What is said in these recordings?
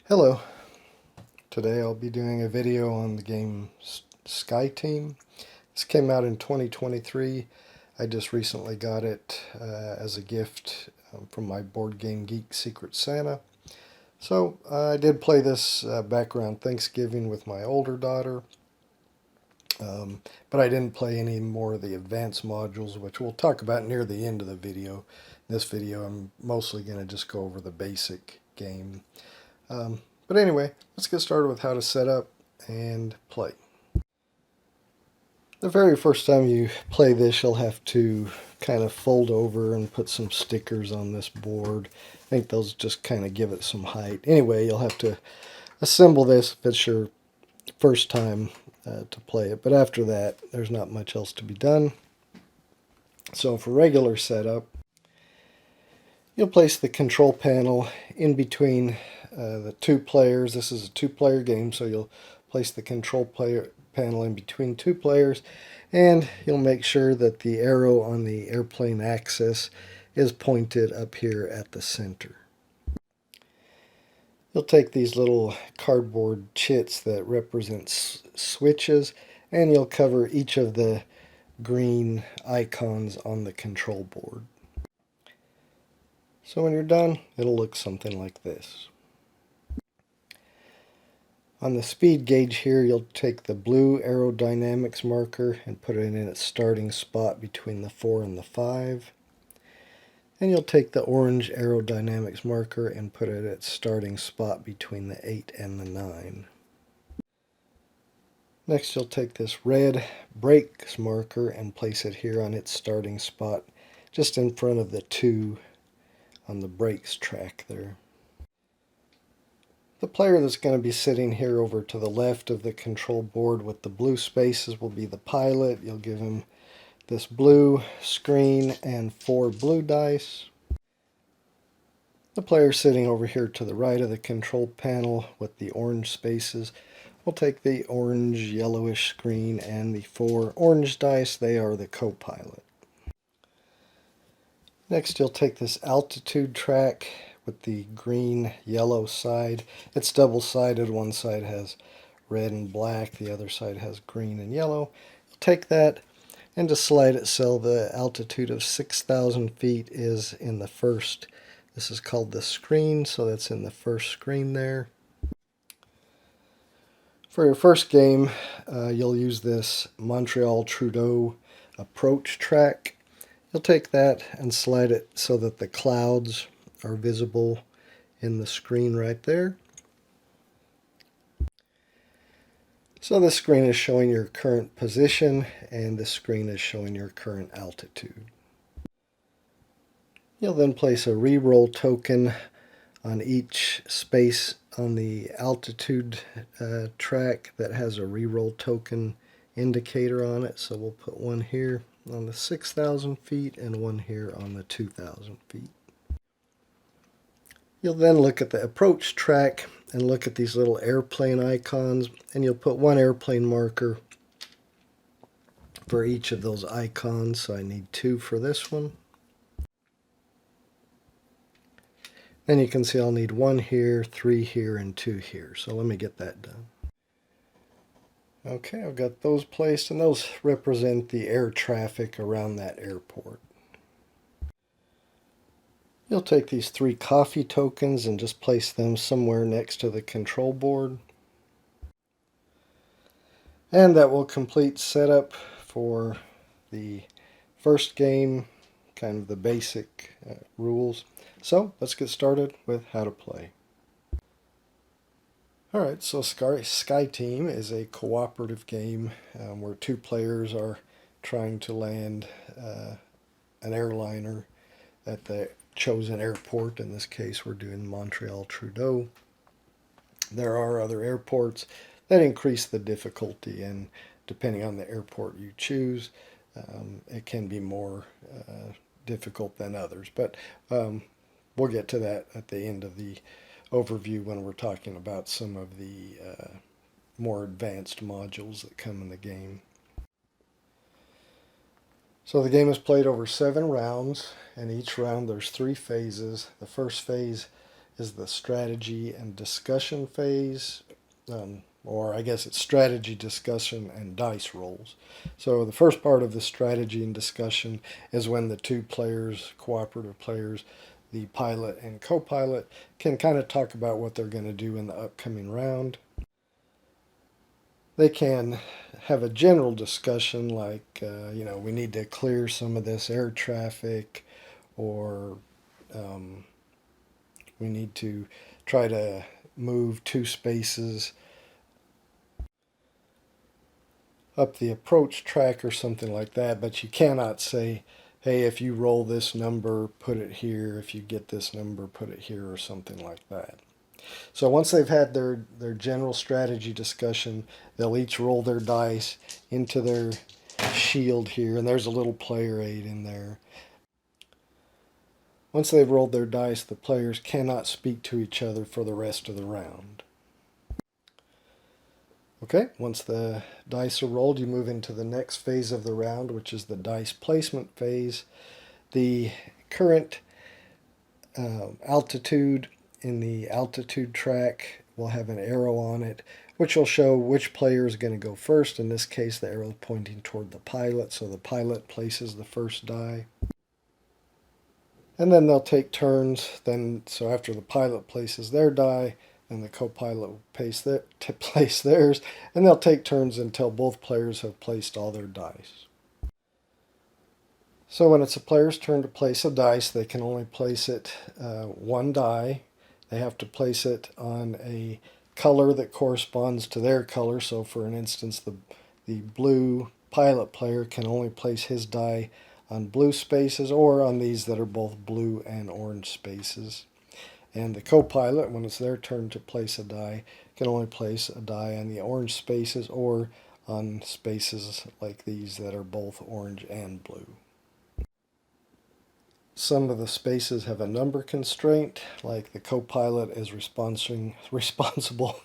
Hello, today I'll be doing a video on the game SkyTeam. This came out in 2023. I just recently got it as a gift from my Board Game Geek Secret Santa. So I did play this back around Thanksgiving with my older daughter, but I didn't play any more of the advanced modules, which we'll talk about near the end of the video. In this video I'm mostly going to just go over the basic game. But anyway, let's get started with how to set up and play. The very first time you play this, you'll have to kind of fold over and put some stickers on this board. I think those just kind of give it some height. Anyway, you'll have to assemble this if it's your first time to play it. But after that, there's not much else to be done. So for regular setup, you'll place the control panel in between the two players. This is a two-player game, so you'll place the control panel in between two players, and you'll make sure that the arrow on the airplane axis is pointed up here at the center. You'll take these little cardboard chits that represent switches, and you'll cover each of the green icons on the control board. So when you're done, it'll look something like this. On the speed gauge here, you'll take the blue aerodynamics marker and put it in its starting spot between the 4 and the 5. And you'll take the orange aerodynamics marker and put it at its starting spot between the 8 and the 9. Next, you'll take this red brakes marker and place it here on its starting spot, just in front of the 2 on the brakes track there. The player that's going to be sitting here over to the left of the control board with the blue spaces will be the pilot. You'll give him this blue screen and 4 blue dice. The player sitting over here to the right of the control panel with the orange spaces will take the orange yellowish screen and the 4 orange dice. They are the co-pilot. Next, you'll take this altitude track with the green yellow side. It's double-sided. One side has red and black, the other side has green and yellow. You'll take that and just slide it so the altitude of 6,000 feet is in the first. This is called the screen, so that's in the first screen there. For your first game, you'll use this Montreal Trudeau approach track. You'll take that and slide it so that the clouds are visible in the screen right there. So this screen is showing your current position, and this screen is showing your current altitude. You'll then place a reroll token on each space on the altitude track that has a reroll token indicator on it. So we'll put one here on the 6,000 feet and one here on the 2,000 feet. You'll then look at the approach track and look at these little airplane icons, and you'll put one airplane marker for each of those icons. So I need 2 for this one. Then you can see I'll need 1 here, 3 here, and 2 here. So let me get that done. Okay, I've got those placed, and those represent the air traffic around that airport. You'll take these 3 coffee tokens and just place them somewhere next to the control board. And that will complete setup for the first game, kind of the basic rules. So let's get started with how to play. Alright, so SkyTeam is a cooperative game where 2 players are trying to land an airliner at the chosen airport. In this case, we're doing Montreal Trudeau. There are other airports that increase the difficulty, and depending on the airport you choose, it can be more difficult than others. But we'll get to that at the end of the overview when we're talking about some of the more advanced modules that come in the game. So the game is played over 7 rounds, and each round there's 3 phases. The first phase is the strategy and discussion phase, or I guess it's strategy, discussion, and dice rolls. So the first part of the strategy and discussion is when the two players, cooperative players, the pilot and co-pilot, can kind of talk about what they're going to do in the upcoming round. They can have a general discussion like, we need to clear some of this air traffic, or we need to try to move 2 spaces up the approach track or something like that. But you cannot say, hey, if you roll this number, put it here. If you get this number, put it here, or something like that. So once they've had their general strategy discussion, they'll each roll their dice into their shield here, and there's a little player aid in there. Once they've rolled their dice, the players cannot speak to each other for the rest of the round. Okay, once the dice are rolled, you move into the next phase of the round, which is the dice placement phase. The current altitude in the altitude track will have an arrow on it, which will show which player is going to go first. In this case, the arrow is pointing toward the pilot, so the pilot places the first die. And then they'll take turns. So after the pilot places their die, and the co-pilot will place theirs, and they'll take turns until both players have placed all their dice. So when it's a player's turn to place a dice, they can only place it one die. They have to place it on a color that corresponds to their color. So for an instance, the blue pilot player can only place his die on blue spaces, or on these that are both blue and orange spaces. And the co-pilot, when it's their turn to place a die, can only place a die on the orange spaces or on spaces like these that are both orange and blue. Some of the spaces have a number constraint, like the co-pilot is responsible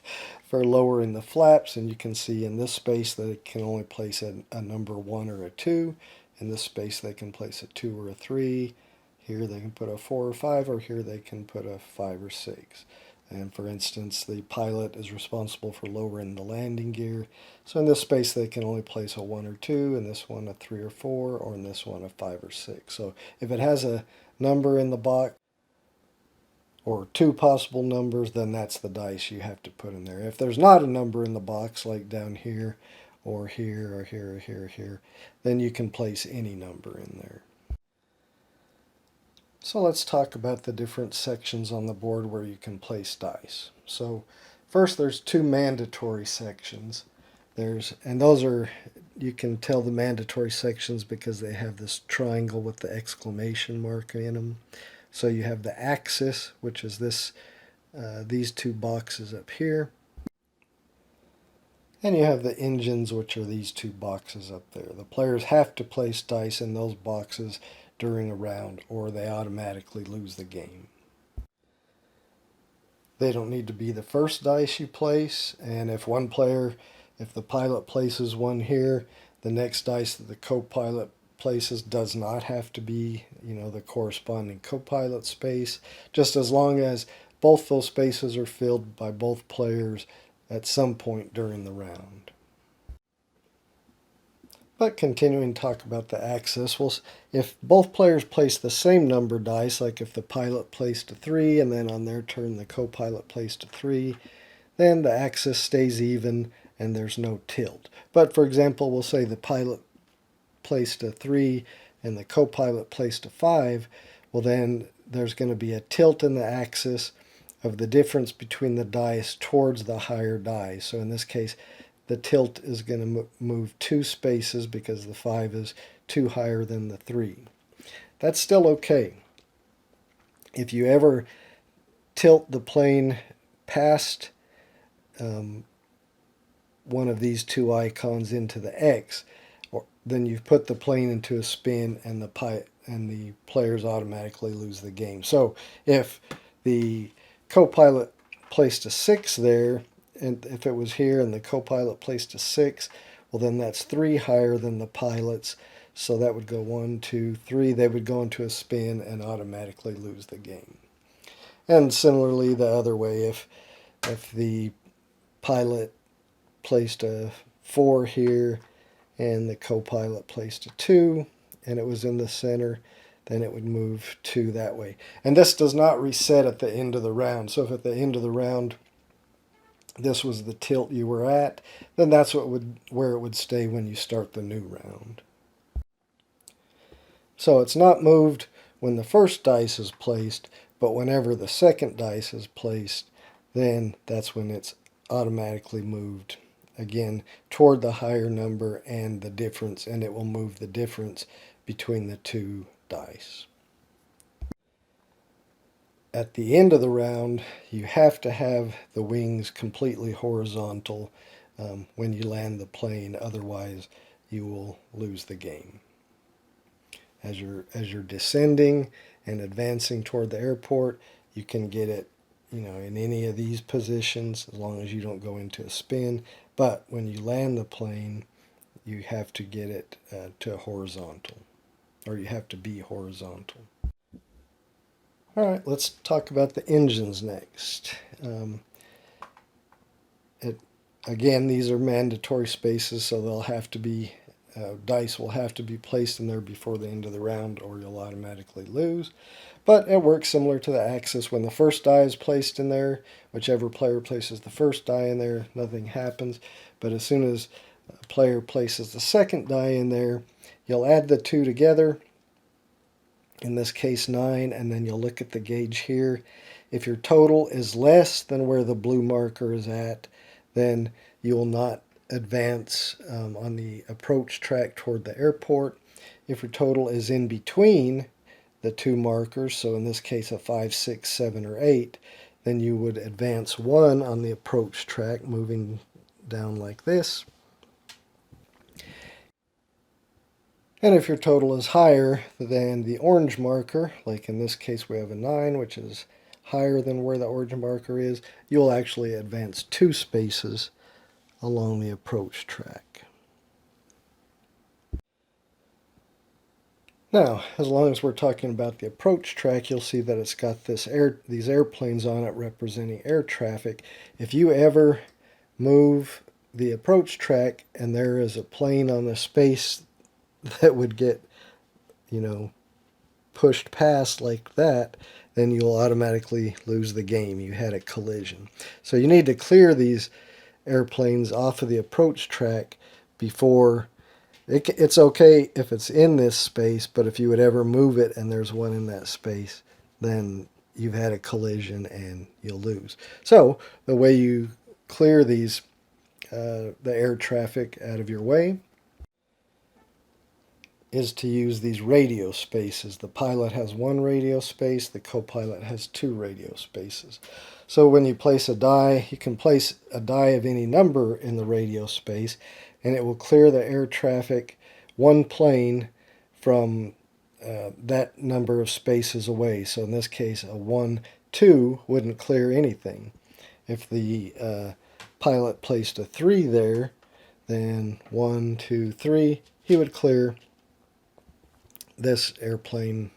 for lowering the flaps, and you can see in this space that it can only place a number 1 or a 2. In this space they can place a 2 or a 3. Here they can put a 4 or 5, or here they can put a 5 or 6. And for instance, the pilot is responsible for lowering the landing gear. So in this space they can only place a 1 or 2, in this one a 3 or 4, or in this one a 5 or 6. So if it has a number in the box, or 2 possible numbers, then that's the dice you have to put in there. If there's not a number in the box, like down here, or here, or here, or here, or here, then you can place any number in there. So let's talk about the different sections on the board where you can place dice. So first there's 2 mandatory sections. And those are, you can tell the mandatory sections because they have this triangle with the exclamation mark in them. So you have the axis, which is these 2 boxes up here. And you have the engines, which are these 2 boxes up there. The players have to place dice in those boxes during a round, or they automatically lose the game. They don't need to be the first dice you place, and if the pilot places one here, the next dice that the co-pilot places does not have to be, the corresponding co-pilot space, just as long as both those spaces are filled by both players at some point during the round. But continuing to talk about the axis, if both players place the same number dice, like if the pilot placed a 3 and then on their turn the co-pilot placed a 3, then the axis stays even and there's no tilt. But for example, we'll say the pilot placed a 3 and the co-pilot placed a 5, well then there's going to be a tilt in the axis of the difference between the dice towards the higher die. So in this case, the tilt is going to move 2 spaces because the 5 is 2 higher than the 3. That's still okay. If you ever tilt the plane past one of these 2 icons into the X, then you put the plane into a spin and the players automatically lose the game. So if the co-pilot placed a 6 there, and if it was here and the co-pilot placed a 6, well then that's 3 higher than the pilot's. So that would go 1, 2, 3. They would go into a spin and automatically lose the game. And similarly the other way, if the pilot placed a 4 here and the co-pilot placed a 2 and it was in the center, then it would move 2 that way. And this does not reset at the end of the round. So if at the end of the round this was the tilt you were at, then that's where it would stay when you start the new round. So it's not moved when the first dice is placed, but whenever the second dice is placed, then that's when it's automatically moved again toward the higher number and the difference, and it will move the difference between the two dice. At the end of the round, you have to have the wings completely horizontal when you land the plane, otherwise you will lose the game. As you're descending and advancing toward the airport, you can get it, in any of these positions as long as you don't go into a spin. But when you land the plane, you have to get it to horizontal, or you have to be horizontal. All right, let's talk about the engines next. Again, these are mandatory spaces, so they'll have to be dice will have to be placed in there before the end of the round, or you'll automatically lose. But it works similar to the Axis. When the first die is placed in there, whichever player places the first die in there, nothing happens. But as soon as a player places the second die in there, you'll add the two together, in this case 9, and then you'll look at the gauge here. If your total is less than where the blue marker is at, then you will not advance on the approach track toward the airport. If your total is in between the two markers, so in this case a 5, 6, 7, or 8, then you would advance 1 on the approach track, moving down like this. And if your total is higher than the orange marker, like in this case we have a 9, which is higher than where the orange marker is, you'll actually advance 2 spaces along the approach track. Now, as long as we're talking about the approach track, you'll see that it's got these airplanes on it representing air traffic. If you ever move the approach track and there is a plane on the space that would get, pushed past like that, then you'll automatically lose the game. You had a collision. So you need to clear these airplanes off of the approach track before. It's okay if it's in this space, but if you would ever move it and there's one in that space, then you've had a collision and you'll lose. So the way you clear these the air traffic out of your way is to use these radio spaces. The pilot has 1 radio space, the co-pilot has 2 radio spaces. So when you place a die, you can place a die of any number in the radio space, and it will clear the air traffic 1 plane from that number of spaces away. So in this case, a 1, 2 wouldn't clear anything. If the pilot placed a 3 there, then 1, 2, 3, he would clear this airplane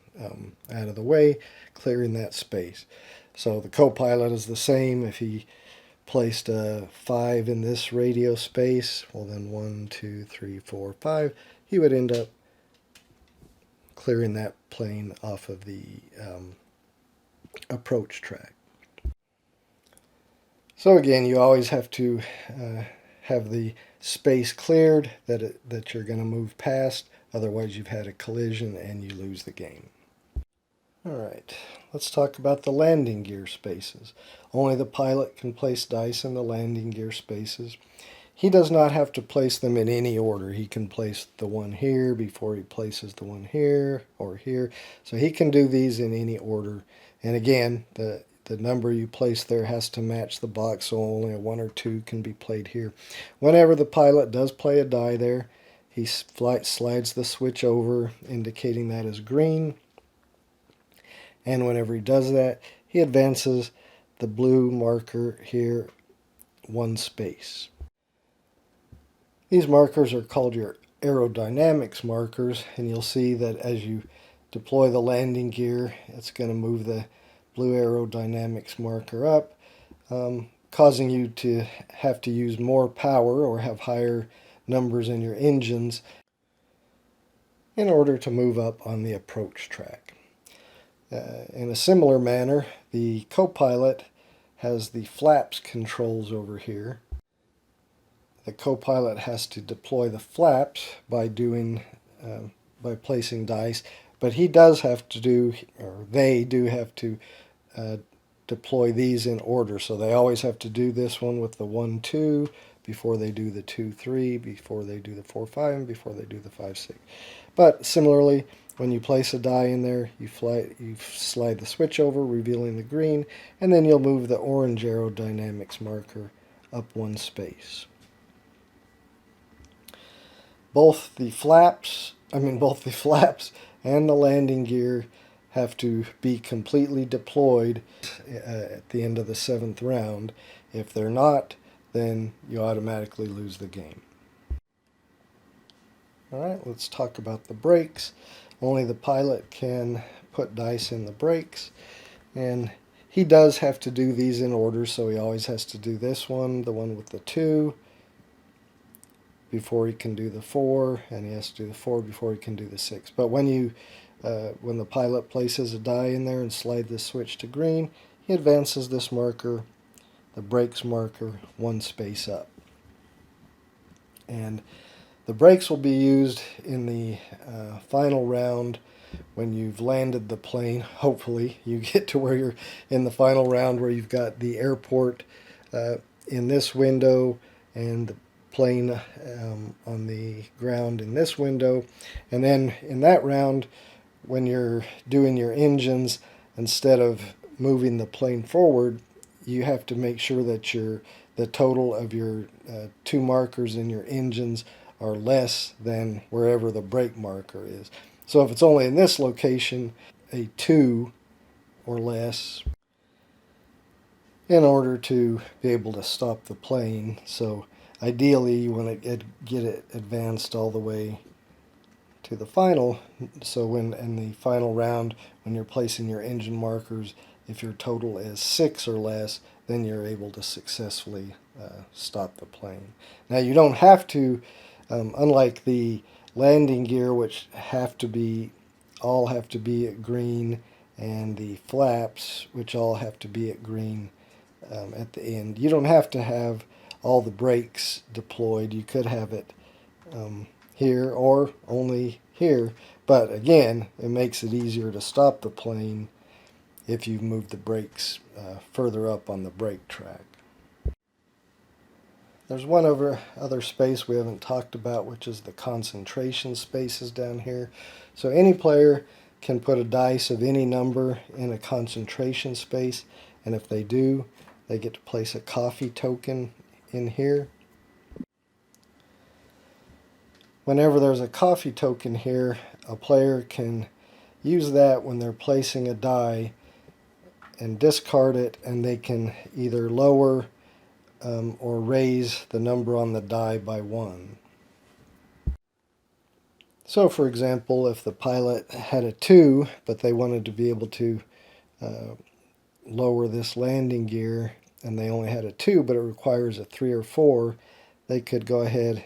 out of the way, clearing that space. So the co-pilot is the same. If he placed a 5 in this radio space, well then 1, 2, 3, 4, 5, he would end up clearing that plane off of the approach track. So again, you always have to have the space cleared that you're going to move past. Otherwise, you've had a collision and you lose the game. All right, let's talk about the landing gear spaces. Only the pilot can place dice in the landing gear spaces. He does not have to place them in any order. He can place the one here before he places the one here or here. So he can do these in any order. And again, the number you place there has to match the box, so only a 1 or 2 can be played here. Whenever the pilot does play a die there, he slides the switch over, indicating that is green. And whenever he does that, he advances the blue marker here 1 space. These markers are called your aerodynamics markers, and you'll see that as you deploy the landing gear, it's going to move the blue aerodynamics marker up, causing you to have to use more power or have higher numbers in your engines in order to move up on the approach track. In a similar manner, the co-pilot has the flaps controls over here. The co-pilot has to deploy the flaps by placing dice, but he does have to do, or they do have to deploy these in order. So they always have to do this one with the 1, 2 before they do the 2, 3, before they do the 4, 5, and before they do the 5, 6. But similarly, when you place a die in there, you slide the switch over, revealing the green, and then you'll move the orange aerodynamics marker up one space. Both the flaps and the landing gear have to be completely deployed at the end of the 7th round. If they're not, then you automatically lose the game. Alright, let's talk about the brakes. Only the pilot can put dice in the brakes, and he does have to do these in order, so he always has to do this one, the one with the 2, before he can do the 4, and he has to do the 4 before he can do the 6. But when the pilot places a die in there and slide the switch to green, he advances this marker, the brakes marker, one space up. And the brakes will be used in the final round when you've landed the plane. Hopefully you get to where you're in the final round where you've got the airport in this window and the plane on the ground in this window. And then in that round, when you're doing your engines, instead of moving the plane forward, you have to make sure that the total of your 2 markers in your engines are less than wherever the brake marker is. So if it's only in this location, a 2 or less in order to be able to stop the plane. So ideally you want to get it advanced all the way to the final, so when in the final round, when you're placing your engine markers, if your total is 6 or less, then you're able to successfully stop the plane. Now you don't have to, unlike the landing gear, which all have to be at green, and the flaps, which all have to be at green at the end. You don't have to have all the brakes deployed. You could have it here or only here, but again, it makes it easier to stop the plane if you've moved the brakes further up on the brake track. There's one other space we haven't talked about, which is the concentration spaces down here. So any player can put a dice of any number in a concentration space, and if they do, they get to place a coffee token in here. Whenever there's a coffee token here, a player can use that when they're placing a die and discard it, and they can either lower or raise the number on the die by 1. So for example, if the pilot had a 2, but they wanted to be able to lower this landing gear, and they only had a 2, but it requires a 3 or 4, they could go ahead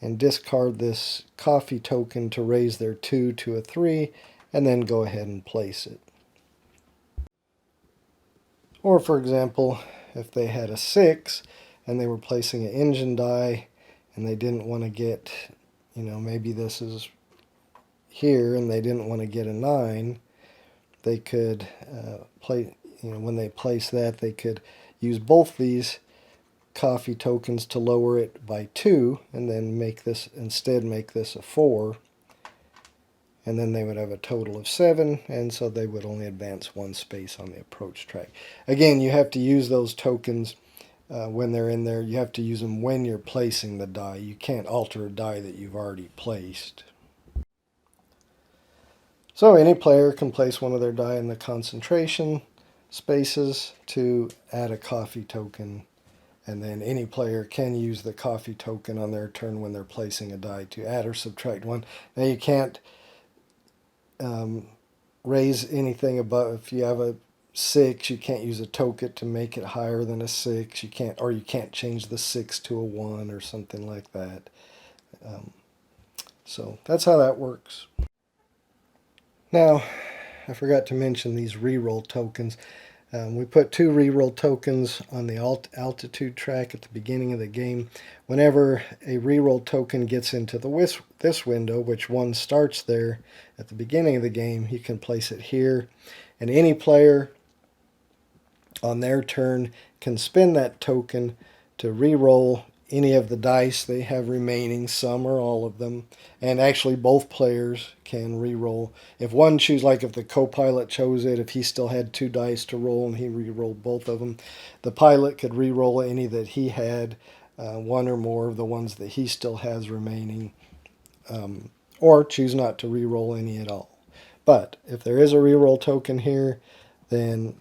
and discard this coffee token to raise their 2 to a 3, and then go ahead and place it. Or for example, if they had a 6 and they were placing an engine die and they didn't want to get, maybe this is here and they didn't want to get a 9, they could when they place that, they could use both these coffee tokens to lower it by 2, and then make this a 4, and then they would have a total of 7, and so they would only advance 1 space on the approach track. Again, you have to use those tokens when they're in there. You have to use them when you're placing the die. You can't alter a die that you've already placed. So any player can place one of their die in the concentration spaces to add a coffee token, and then any player can use the coffee token on their turn when they're placing a die to add or subtract 1. Now you can't raise anything above. If you have a 6, you can't use a token to make it higher than a 6. You can't change the 6 to a 1 or something like that. So that's how that works. Now, I forgot to mention these reroll tokens. We put 2 reroll tokens on the altitude track at the beginning of the game. Whenever a reroll token gets into this window, which one starts there at the beginning of the game, you can place it here. And any player on their turn can spend that token to re-roll any of the dice they have remaining, some or all of them. And actually both players can re-roll. If one chooses, like if the co-pilot chose it, if he still had 2 dice to roll and he re-rolled both of them, the pilot could re-roll any that he had, 1 or more of the ones that he still has remaining, or choose not to re-roll any at all. But if there is a re-roll token here, then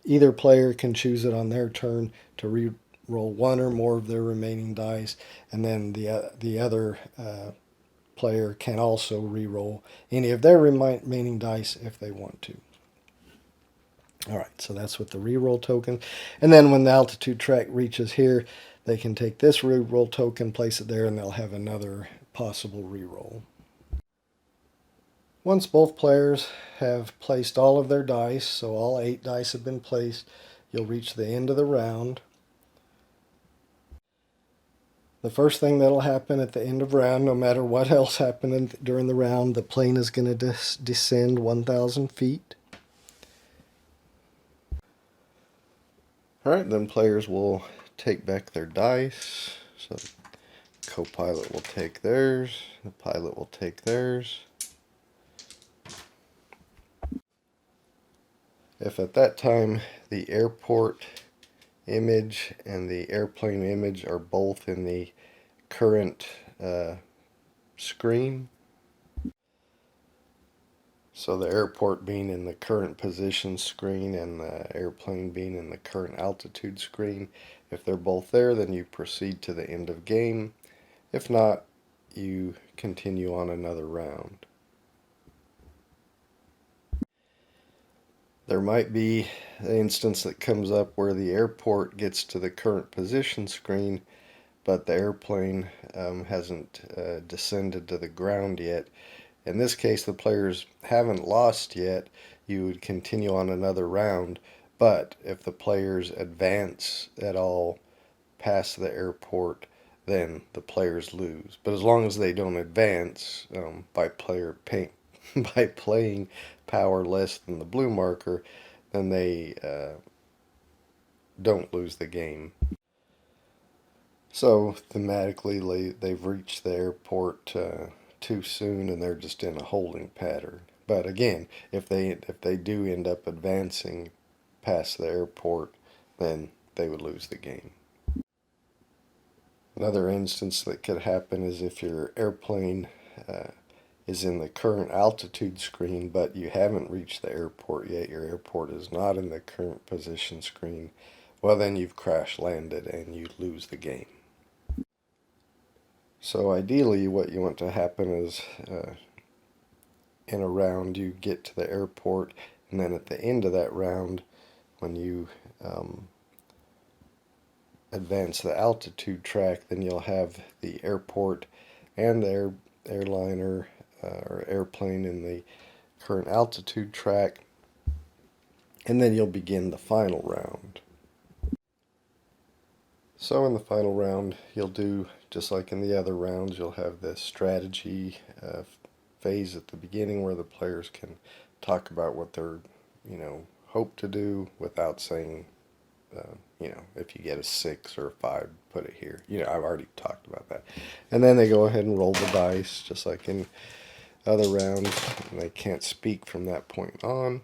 either player can choose it on their turn to re-roll 1 or more of their remaining dice, and then the other player can also re-roll any of their remaining dice if they want to. All right, so that's with the re-roll token. And then when the altitude track reaches here, they can take this re-roll token, place it there, and they'll have another possible re-roll. Once both players have placed all of their dice, so all 8 dice have been placed, you'll reach the end of the round. The first thing that'll happen at the end of round, no matter what else happened during the round, the plane is going to descend 1,000 feet. Alright, then players will take back their dice. So the co-pilot will take theirs, the pilot will take theirs. If at that time the airport image and the airplane image are both in the current screen, so the airport being in the current position screen and the airplane being in the current altitude screen, if they're both there, then you proceed to the end of game. If not, you continue on another round. There might be an instance that comes up where the airport gets to the current position screen, but the airplane hasn't descended to the ground yet. In this case, the players haven't lost yet. You would continue on another round, but if the players advance at all past the airport, then the players lose. But as long as they don't advance by by playing power less than the blue marker, then they don't lose the game. So thematically, they've reached the airport too soon, and they're just in a holding pattern. But again, if they do end up advancing past the airport, then they would lose the game. Another instance that could happen is if your airplane is in the current altitude screen, but you haven't reached the airport yet. Your airport is not in the current position screen. Well, then you've crash landed and you lose the game. So ideally, what you want to happen is in a round you get to the airport, and then at the end of that round, when you advance the altitude track, then you'll have the airport and the airliner or airplane in the current altitude track, and then you'll begin the final round. So in the final round, you'll do just like in the other rounds. You'll have this strategy phase at the beginning where the players can talk about what they're, hope to do without saying, if you get a 6 or a 5, put it here. I've already talked about that. And then they go ahead and roll the dice just like in other rounds, and they can't speak from that point on.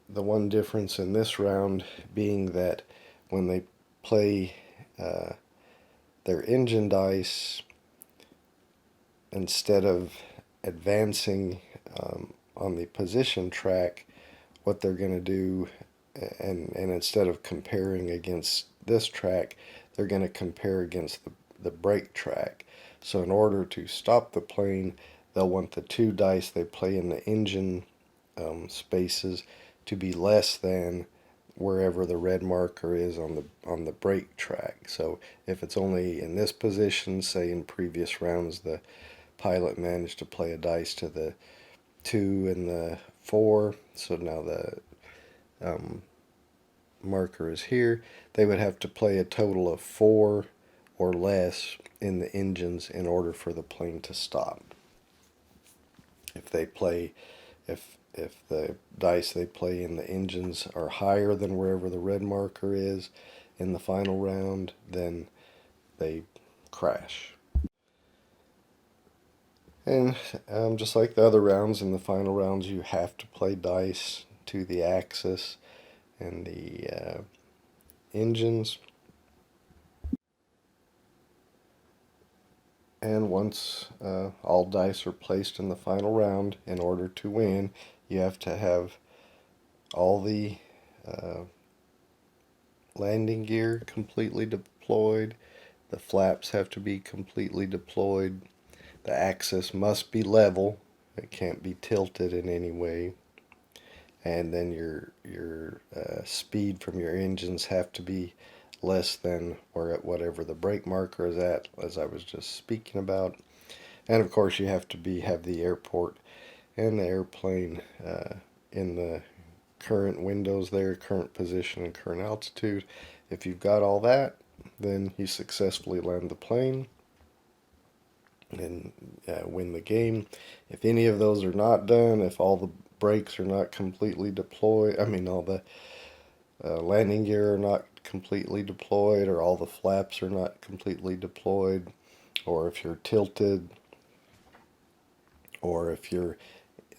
The one difference in this round being that when they play their engine dice, instead of advancing on the position track, what they're going to do, and instead of comparing against this track, they're going to compare against the brake track. So in order to stop the plane, they'll want the 2 dice they play in the engine spaces to be less than wherever the red marker is on the brake track. So if it's only in this position, say in previous rounds the pilot managed to play a dice to the 2 and the 4, so now the marker is here, they would have to play a total of 4 or less in the engines in order for the plane to stop. If they play, if the dice they play in the engines are higher than wherever the red marker is in the final round, then they crash. And just like the other rounds, in the final rounds you have to play dice to the axis and the engines. And once all dice are placed in the final round, in order to win, you have to have all the landing gear completely deployed. The flaps have to be completely deployed. The axis must be level. It can't be tilted in any way. And then your speed from your engines have to be less than or at whatever the brake marker is at, as I was just speaking about. And of course you have to have the airport and the airplane in the current windows there, current position and current altitude. If you've got all that, then you successfully land the plane and win the game. If any of those are not done, if all the brakes are not completely deployed, all the landing gear are not completely deployed, or all the flaps are not completely deployed, or if you're tilted, or if the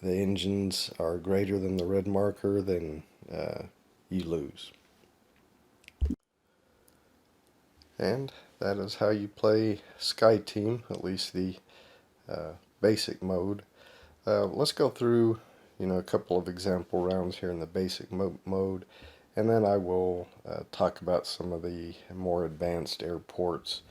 engines are greater than the red marker, then you lose. And that is how you play SkyTeam, at least the basic mode. Let's go through a couple of example rounds here in the basic mode, and then I will talk about some of the more advanced airports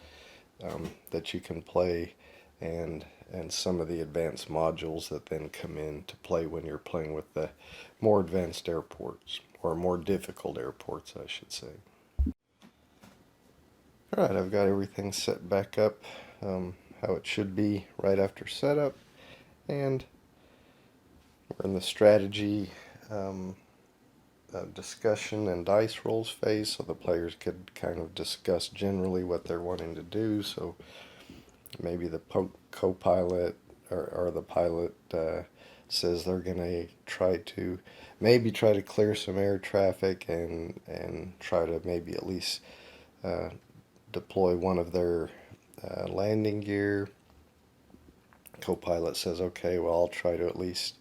that you can play, and some of the advanced modules that then come in to play when you're playing with the more advanced airports, or more difficult airports I should say. Alright, I've got everything set back up how it should be right after setup, and we're in the strategy discussion and dice rolls phase, so the players could kind of discuss generally what they're wanting to do. So maybe the co-pilot or the pilot says they're going to try to clear some air traffic and try to maybe at least deploy one of their landing gear. Co-pilot says, okay, well, I'll try to at least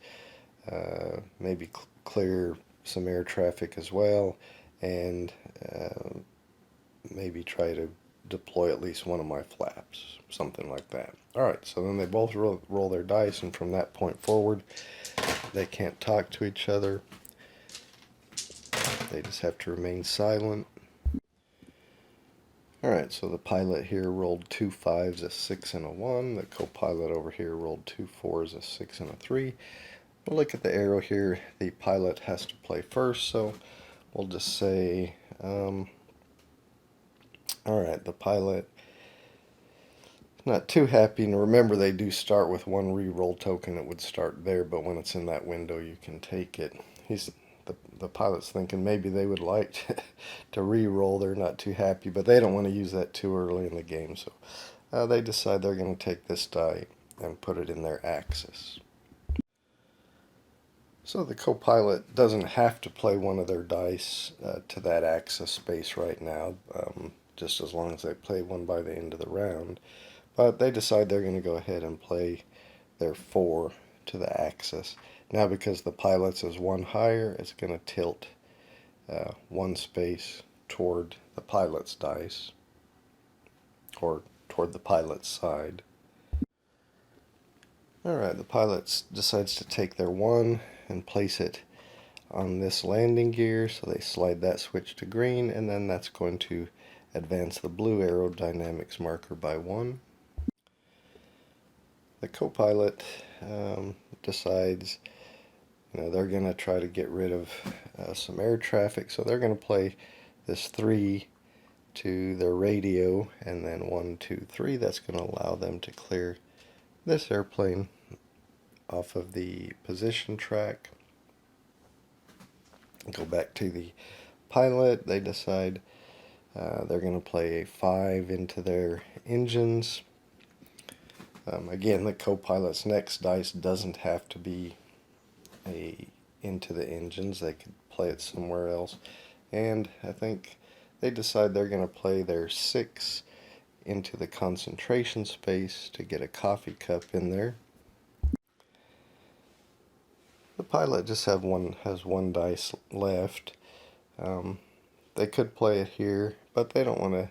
maybe clear some air traffic as well, and maybe try to deploy at least one of my flaps, something like that. Alright, so then they both roll their dice, and from that point forward they can't talk to each other. They just have to remain silent. Alright, so the pilot here rolled 2 5s, a 6, and a 1. The co-pilot over here rolled 2 4s, a 6, and a 3. We'll look at the arrow here. The pilot has to play first, so we'll just say, alright, the pilot not too happy. And remember, they do start with one re-roll token. It would start there, but when it's in that window, you can take it. The pilot's thinking maybe they would like to re-roll. They're not too happy, but they don't want to use that too early in the game, so they decide they're going to take this die and put it in their axis. So the co-pilot doesn't have to play one of their dice to that axis space right now, just as long as they play one by the end of the round. But they decide they're going to go ahead and play their 4 to the axis. Now, because the pilot's is 1 higher, it's going to tilt 1 space toward the pilot's dice, or toward the pilot's side. Alright, the pilot decides to take their 1 and place it on this landing gear, so they slide that switch to green, and then that's going to advance the blue aerodynamics marker by 1. The co-pilot decides, Now they're going to try to get rid of some air traffic, so they're going to play this 3 to their radio, and then 1, 2, 3. That's going to allow them to clear this airplane off of the position track. Go back to the pilot. They decide they're going to play a 5 into their engines. Again, the co-pilot's next dice doesn't have to be into the engines. They could play it somewhere else. And I think they decide they're going to play their 6 into the concentration space to get a coffee cup in there. The pilot just has one dice left. They could play it here, but they don't want to.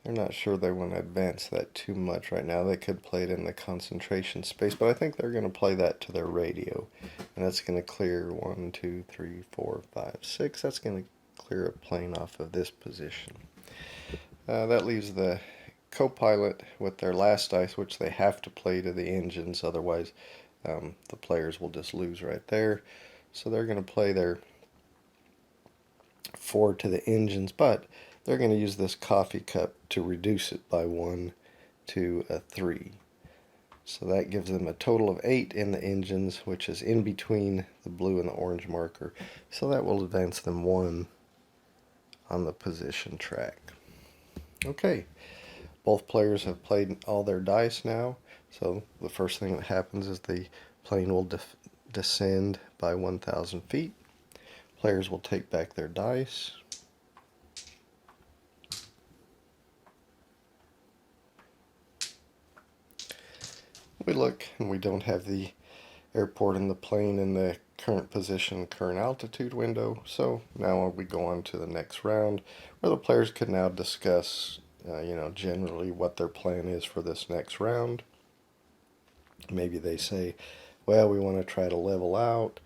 They're not sure they want to advance that too much right now. They could play it in the concentration space, but I think they're going to play that to their radio, and that's going to clear 1, 2, 3, 4, 5, 6. That's going to clear a plane off of this position. That leaves the co-pilot with their last dice, which they have to play to the engines, otherwise the players will just lose right there. So they're going to play their 4 to the engines, but they're going to use this coffee cup to reduce it by 1 to a 3. So that gives them a total of 8 in the engines, which is in between the blue and the orange marker. So that will advance them 1 on the position track. Okay, both players have played all their dice now. So the first thing that happens is the plane will descend by 1,000 feet. Players will take back their dice. We look and we don't have the airport and the plane in the current position, current altitude window. So now we go on to the next round where the players could now discuss, generally what their plan is for this next round. Maybe they say, well, we want to try to level out,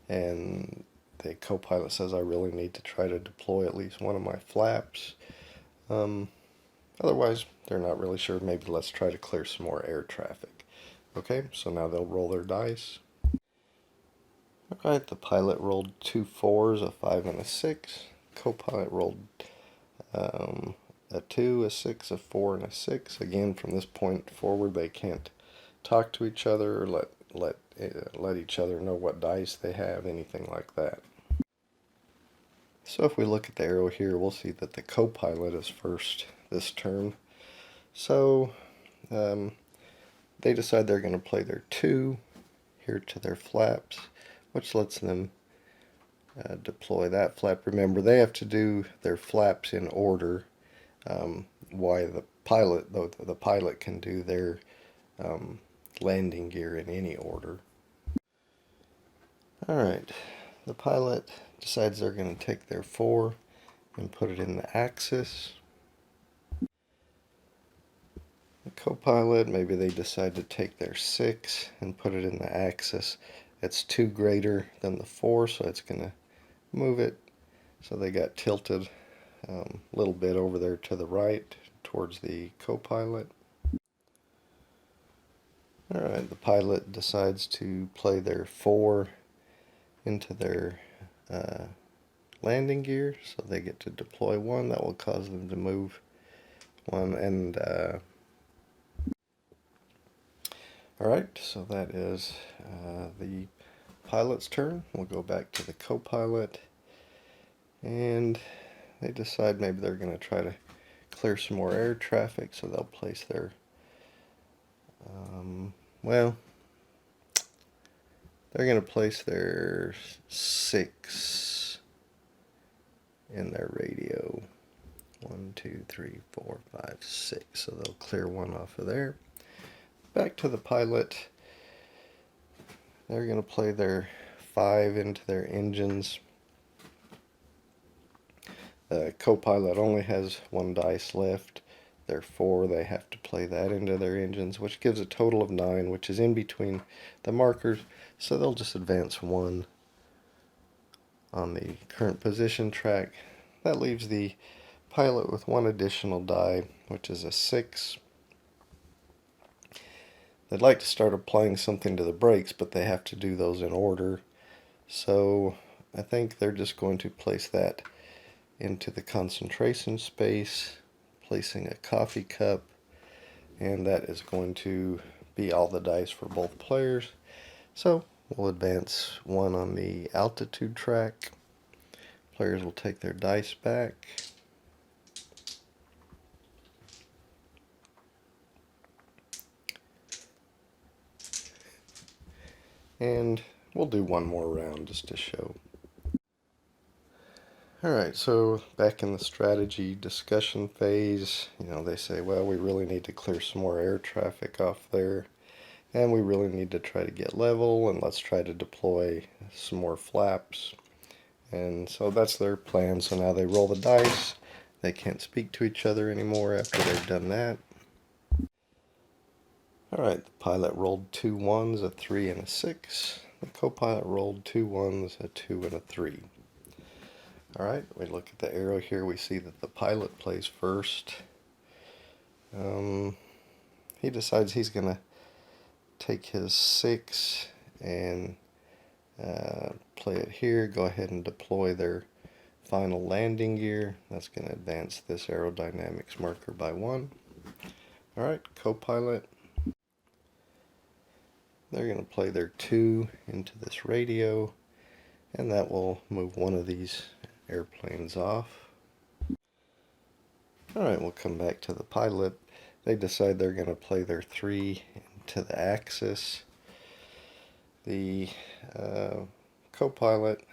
and the co-pilot says, I really need to try to deploy at least one of my flaps. Otherwise, they're not really sure. Maybe let's try to clear some more air traffic. Okay, so now they'll roll their dice. Alright, the pilot rolled 2 4s, a 5 and a 6. Co-pilot rolled a 2, a 6, a 4, and a 6. Again, from this point forward, they can't talk to each other or let each other know what dice they have, anything like that. So if we look at the arrow here, we'll see that the co-pilot is first this turn. So they decide they're going to play their 2 here to their flaps, which lets them deploy that flap. Remember, they have to do their flaps in order. Why the pilot can do their landing gear in any order. Alright, the pilot decides they're going to take their 4 and put it in the axis. The co-pilot, maybe they decide to take their 6 and put it in the axis. It's 2 greater than the 4, so it's going to move it. So they got tilted a little bit over there to the right towards the co-pilot. Alright, the pilot decides to play their 4 into their landing gear, so they get to deploy 1. That will cause them to move 1. And alright, so that is the pilot's turn. We'll go back to the co-pilot, and they decide maybe they're going to try to clear some more air traffic, so they'll place their they're going to place their 6 in their radio. 1, 2, 3, 4, 5, 6. So they'll clear 1 off of there. Back to the pilot. They're going to play their 5 into their engines. The co-pilot only has 1 dice left. Their 4, they have to play that into their engines, which gives a total of 9, which is in between the markers. So they'll just advance 1 on the current position track. That leaves the pilot with 1 additional die, which is a 6. They'd like to start applying something to the brakes, but they have to do those in order. So I think they're just going to place that into the concentration space, placing a coffee cup, and that is going to be all the dice for both players. So we'll advance one on the altitude track. Players will take their dice back. And we'll do one more round just to show. Alright, so back in the strategy discussion phase, they say, well, we really need to clear some more air traffic off there, and we really need to try to get level, and let's try to deploy some more flaps. And so that's their plan. So now they roll the dice. They can't speak to each other anymore after they've done that. Alright, the pilot rolled 2 1s, a 3, and a 6. The co-pilot rolled 2 1s, a 2, and a 3. Alright, we look at the arrow here, we see that the pilot plays first. He decides he's going to take his 6 and play it here, go ahead and deploy their final landing gear. That's going to advance this aerodynamics marker by 1. Alright, co-pilot. They're going to play their 2 into this radio, and that will move one of these airplanes off. Alright, we'll come back to the pilot. They decide they're going to play their 3 into the axis. The co-pilot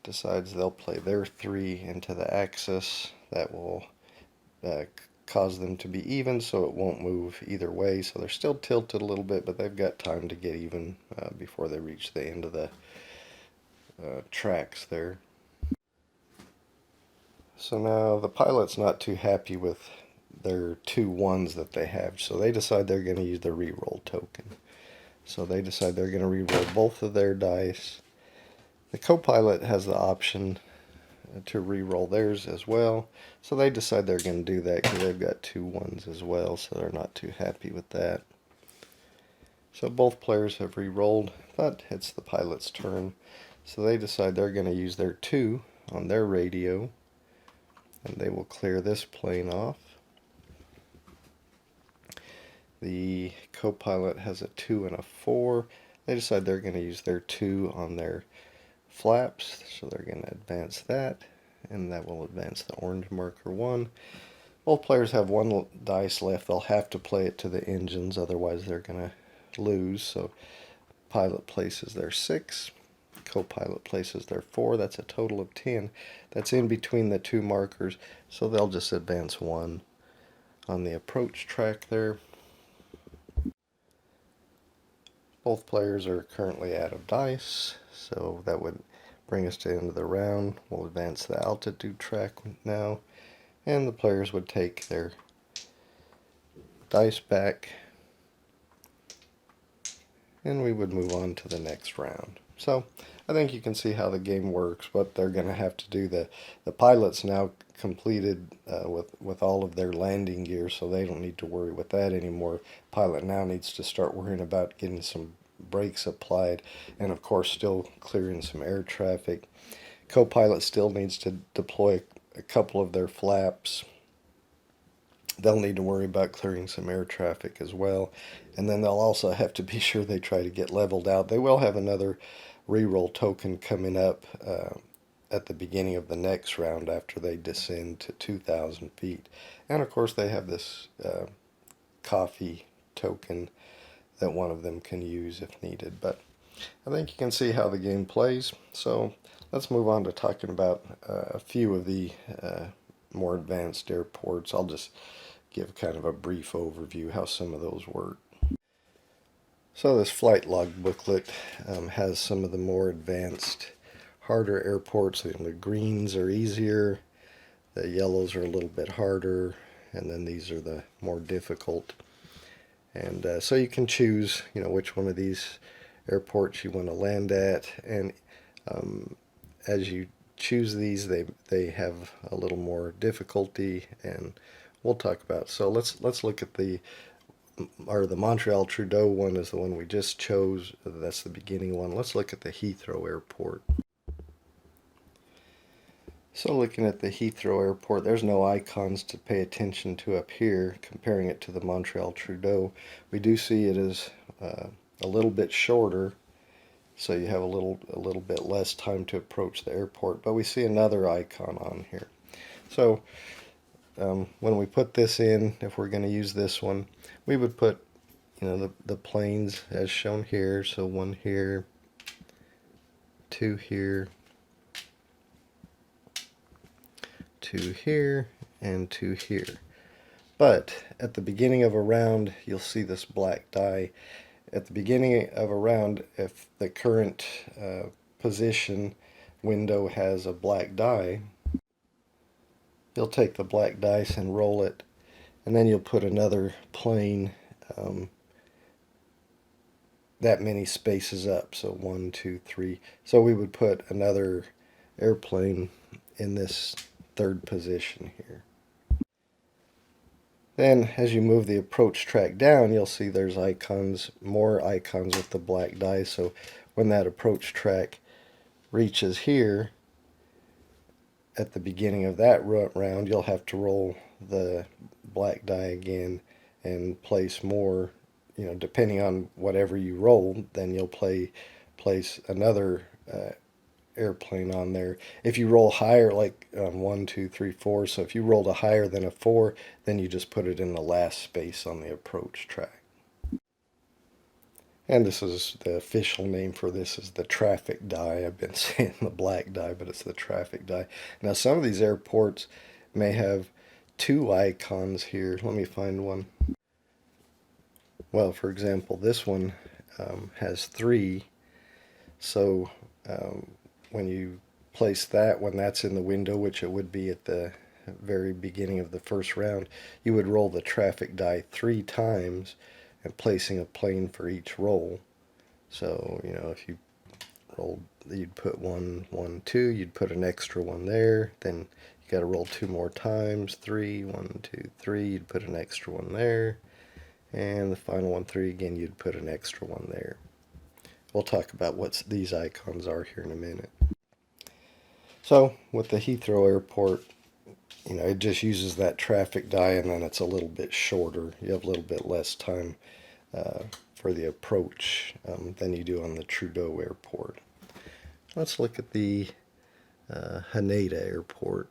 decides they'll play their 3 into the axis. That will cause them to be even, so it won't move either way. So they're still tilted a little bit, but they've got time to get even before they reach the end of the tracks there. So now the pilot's not too happy with their 2 1s that they have, so they decide they're going to use the reroll token. So they decide they're going to reroll both of their dice. The co-pilot has the option to re-roll theirs as well, so they decide they're going to do that because they've got 2 1s as well, so they're not too happy with that. So both players have re-rolled, but it's the pilot's turn, so they decide they're going to use their 2 on their radio, and they will clear this plane off. The co-pilot has a 2 and a 4. They decide they're going to use their 2 on their flaps, so they're going to advance that, and that will advance the orange marker 1. Both players have 1 dice left. They'll have to play it to the engines, otherwise they're going to lose. So pilot places their 6, co-pilot places their 4. That's a total of 10. That's in between the 2 markers, so they'll just advance 1 on the approach track there. Both players are currently out of dice, so that would bring us to the end of the round. We'll advance the altitude track now, and the players would take their dice back, and we would move on to the next round. So I think you can see how the game works. What they're going to have to do, the pilot's now completed with all of their landing gear, so they don't need to worry with that anymore. Pilot now needs to start worrying about getting some brakes applied, and of course still clearing some air traffic. Co-pilot still needs to deploy a couple of their flaps. They'll need to worry about clearing some air traffic as well, and then they'll also have to be sure they try to get leveled out. They will have another reroll token coming up at the beginning of the next round after they descend to 2,000 feet. And of course they have this coffee token that one of them can use if needed. But I think you can see how the game plays. So let's move on to talking about a few of the more advanced airports. I'll just give kind of a brief overview how some of those work. So this flight log booklet has some of the more advanced, harder airports. The greens are easier, the yellows are a little bit harder, and then these are the more difficult. And so you can choose, which one of these airports you want to land at, and as you choose these, they have a little more difficulty, and we'll talk about. So let's look at the or the Montreal Trudeau one is the one we just chose. That's the beginning one. Let's look at the Heathrow Airport. So looking at the Heathrow Airport, there's no icons to pay attention to up here. Comparing it to the Montreal Trudeau, we do see it is a little bit shorter, so you have a little bit less time to approach the airport. But we see another icon on here. So when we put this in, if we're going to use this one, we would put, the planes as shown here. So one here, two here, two here, and two here. But at the beginning of a round, you'll see this black die. At the beginning of a round, if the current position window has a black die, you'll take the black dice and roll it, and then you'll put another plane that many spaces up. So 1, 2, 3. So we would put another airplane in this third position here. Then as you move the approach track down, you'll see there's icons, more icons with the black die. So when that approach track reaches here, at the beginning of that round, you'll have to roll the black die again and place more, depending on whatever you roll, then you'll place another airplane on there. If you roll higher, like 1, 2, 3, 4, so if you rolled a higher than a 4, then you just put it in the last space on the approach track. And this is the official name for this is the traffic die. I've been saying the black die, but it's the traffic die. Now some of these airports may have 2 icons here. Let me find one. Well, for example, this one has 3. So when you place that, when that's in the window, which it would be at the very beginning of the first round, you would roll the traffic die 3 times and placing a plane for each roll. So, if you rolled, you'd put 1, 1, 2, you'd put an extra one there, then you got to roll 2 more times, 3, 1, 2, 3, you'd put an extra one there, and the final one, 3, again, you'd put an extra one there. We'll talk about what these icons are here in a minute. So with the Heathrow Airport, it just uses that traffic die, and then it's a little bit shorter. You have a little bit less time for the approach than you do on the Trudeau Airport. Let's look at the Haneda Airport.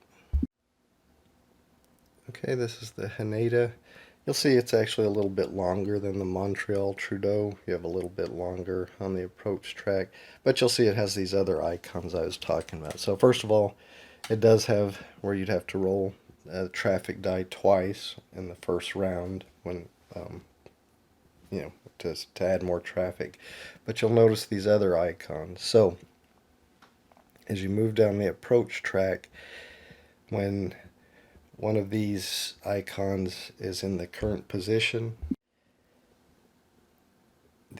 Okay, this is the Haneda. You'll see it's actually a little bit longer than the Montreal Trudeau. You have a little bit longer on the approach track, but you'll see it has these other icons I was talking about. So first of all, it does have where you'd have to roll a traffic die twice in the first round when, to add more traffic. But you'll notice these other icons. So as you move down the approach track, when one of these icons is in the current position,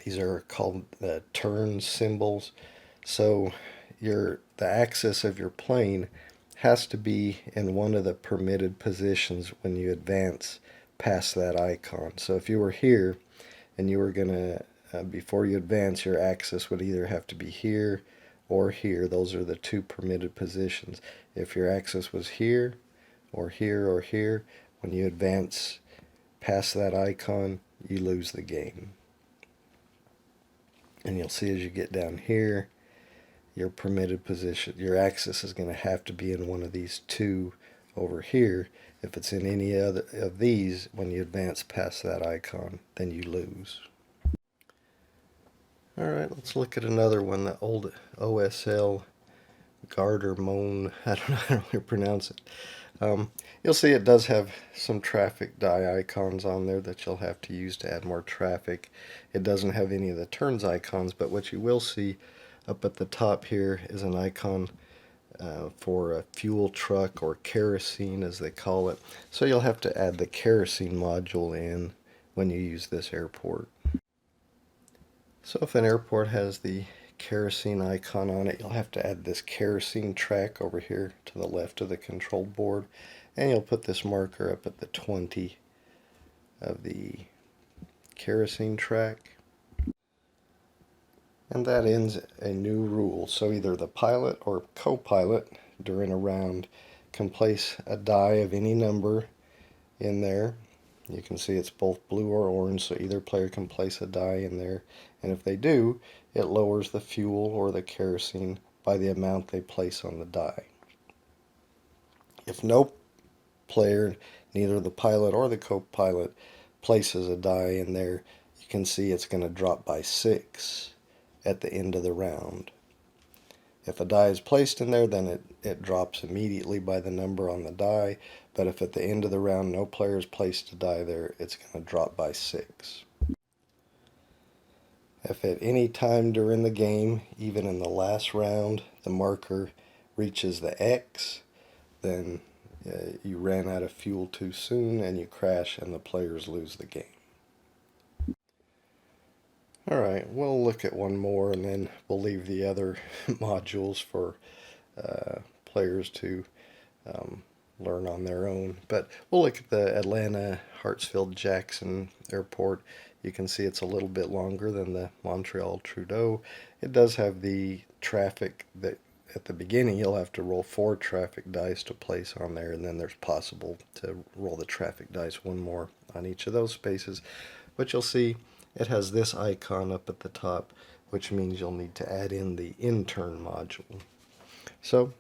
these are called the turn symbols. So the axis of your plane has to be in one of the permitted positions when you advance past that icon. So if you were here and you were going to, before you advance, your axis would either have to be here or here. Those are the 2 permitted positions. If your axis was here or here or here, when you advance past that icon, you lose the game. And you'll see as you get down here, your permitted position, your axis is going to have to be in one of these 2 over here. If it's in any other of these, when you advance past that icon, then you lose. Alright, let's look at another one, the old OSL Gardermoen. I don't know how to pronounce it. You'll see it does have some traffic die icons on there that you'll have to use to add more traffic. It doesn't have any of the turns icons, but what you will see up at the top here is an icon for a fuel truck, or kerosene as they call it. So you'll have to add the kerosene module in when you use this airport. So if an airport has the kerosene icon on it, you'll have to add this kerosene track over here to the left of the control board, and you'll put this marker up at the 20 of the kerosene track. And that ends a new rule. So either the pilot or co-pilot during a round can place a die of any number in there. You can see it's both blue or orange, so either player can place a die in there. And if they do, it lowers the fuel or the kerosene by the amount they place on the die. If no player, neither the pilot or the co-pilot, places a die in there, you can see it's going to drop by 6 at the end of the round. If a die is placed in there, then it drops immediately by the number on the die, but if at the end of the round no player has placed a die there, it's going to drop by 6. If at any time during the game, even in the last round, the marker reaches the X, then you ran out of fuel too soon and you crash and the players lose the game. Alright, we'll look at one more and then we'll leave the other modules for players to learn on their own. But we'll look at the Atlanta Hartsfield Jackson Airport. You can see it's a little bit longer than the Montreal Trudeau. It does have the traffic that at the beginning you'll have to roll 4 traffic dice to place on there, and then there's possible to roll the traffic dice one more on each of those spaces. But you'll see it has this icon up at the top, which means you'll need to add in the intern module. So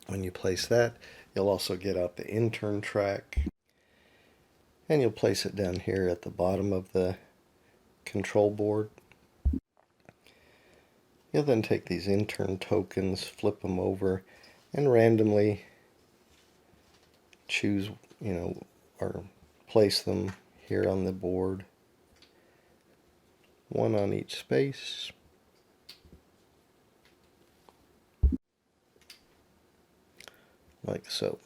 when you place that, you'll also get out the intern track, and you'll place it down here at the bottom of the control board. You'll then take these intern tokens, flip them over, and randomly choose, or place them here on the board. One on each space. Like so.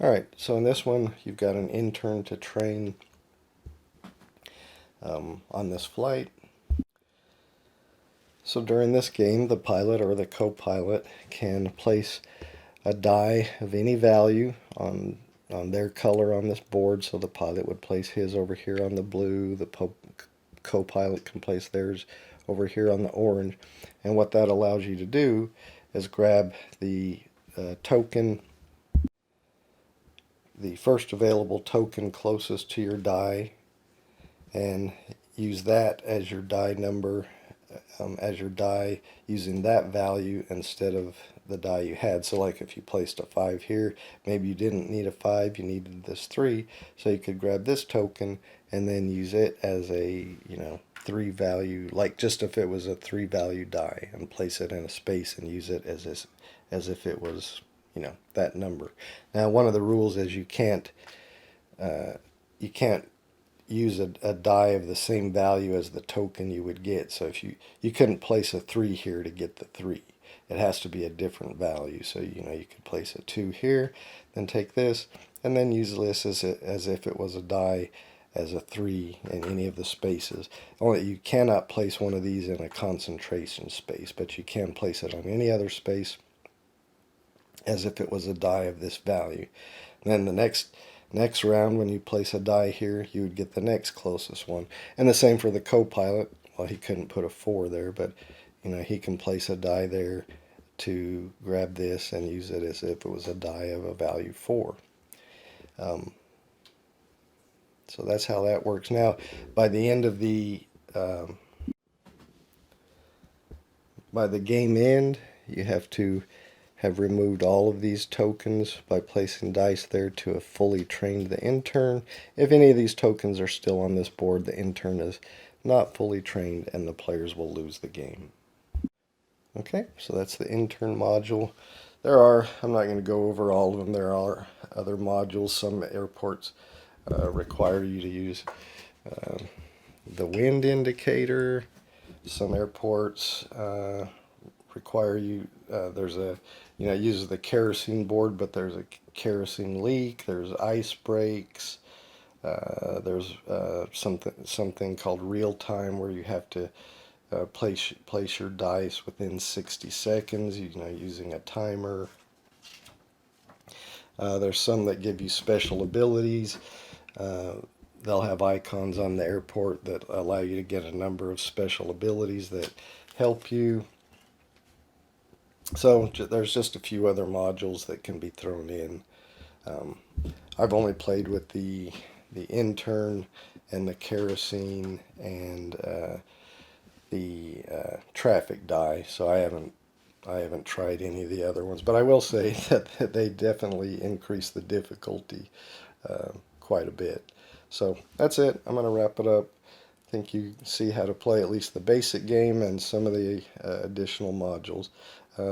Alright, so in this one you've got an intern to train on this flight. So during this game, the pilot or the co-pilot can place a die of any value on their color on this board. So the pilot would place his over here on the blue, the co-pilot can place theirs over here on the orange. And what that allows you to do is grab the token, the first available token closest to your die, and use that as your die number, as your die, using that value instead of the die you had. So like if you placed a 5 here, maybe you didn't need a 5, you needed this 3, so you could grab this token and then use it as a 3 value, like just if it was a 3 value die, and place it in a space and use it as if it was that number. Now one of the rules is you can't use a die of the same value as the token you would get. So if you couldn't place a 3 here to get the 3. It has to be a different value. So you could place a 2 here, then take this, and then use this as if it was a die as a 3 in any of the spaces. Only you cannot place one of these in a concentration space, but you can place it on any other space as if it was a die of this value. And then the next round, when you place a die here, you would get the next closest one. And the same for the co-pilot. Well, he couldn't put a 4 there, but he can place a die there to grab this and use it as if it was a die of a value 4. So that's how that works. Now, by the end of by the game end, you have to have removed all of these tokens by placing dice there to have fully trained the intern. If any of these tokens are still on this board, the intern is not fully trained and the players will lose the game. Okay, so that's the intern module. I'm not going to go over all of them, there are other modules. Some airports require you to use the wind indicator. Some airports require you, it uses the kerosene board, but there's a kerosene leak, there's ice breaks, there's something called real time where you have to place your dice within 60 seconds, using a timer. There's some that give you special abilities. They'll have icons on the airport that allow you to get a number of special abilities that help you. So there's just a few other modules that can be thrown in. Um, I've only played with the intern and the kerosene and the traffic die, so I haven't tried any of the other ones. But I will say that they definitely increase the difficulty quite a bit. So that's it. I'm going to wrap it up. I think you see how to play at least the basic game and some of the additional modules.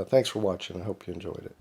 Thanks for watching. I hope you enjoyed it.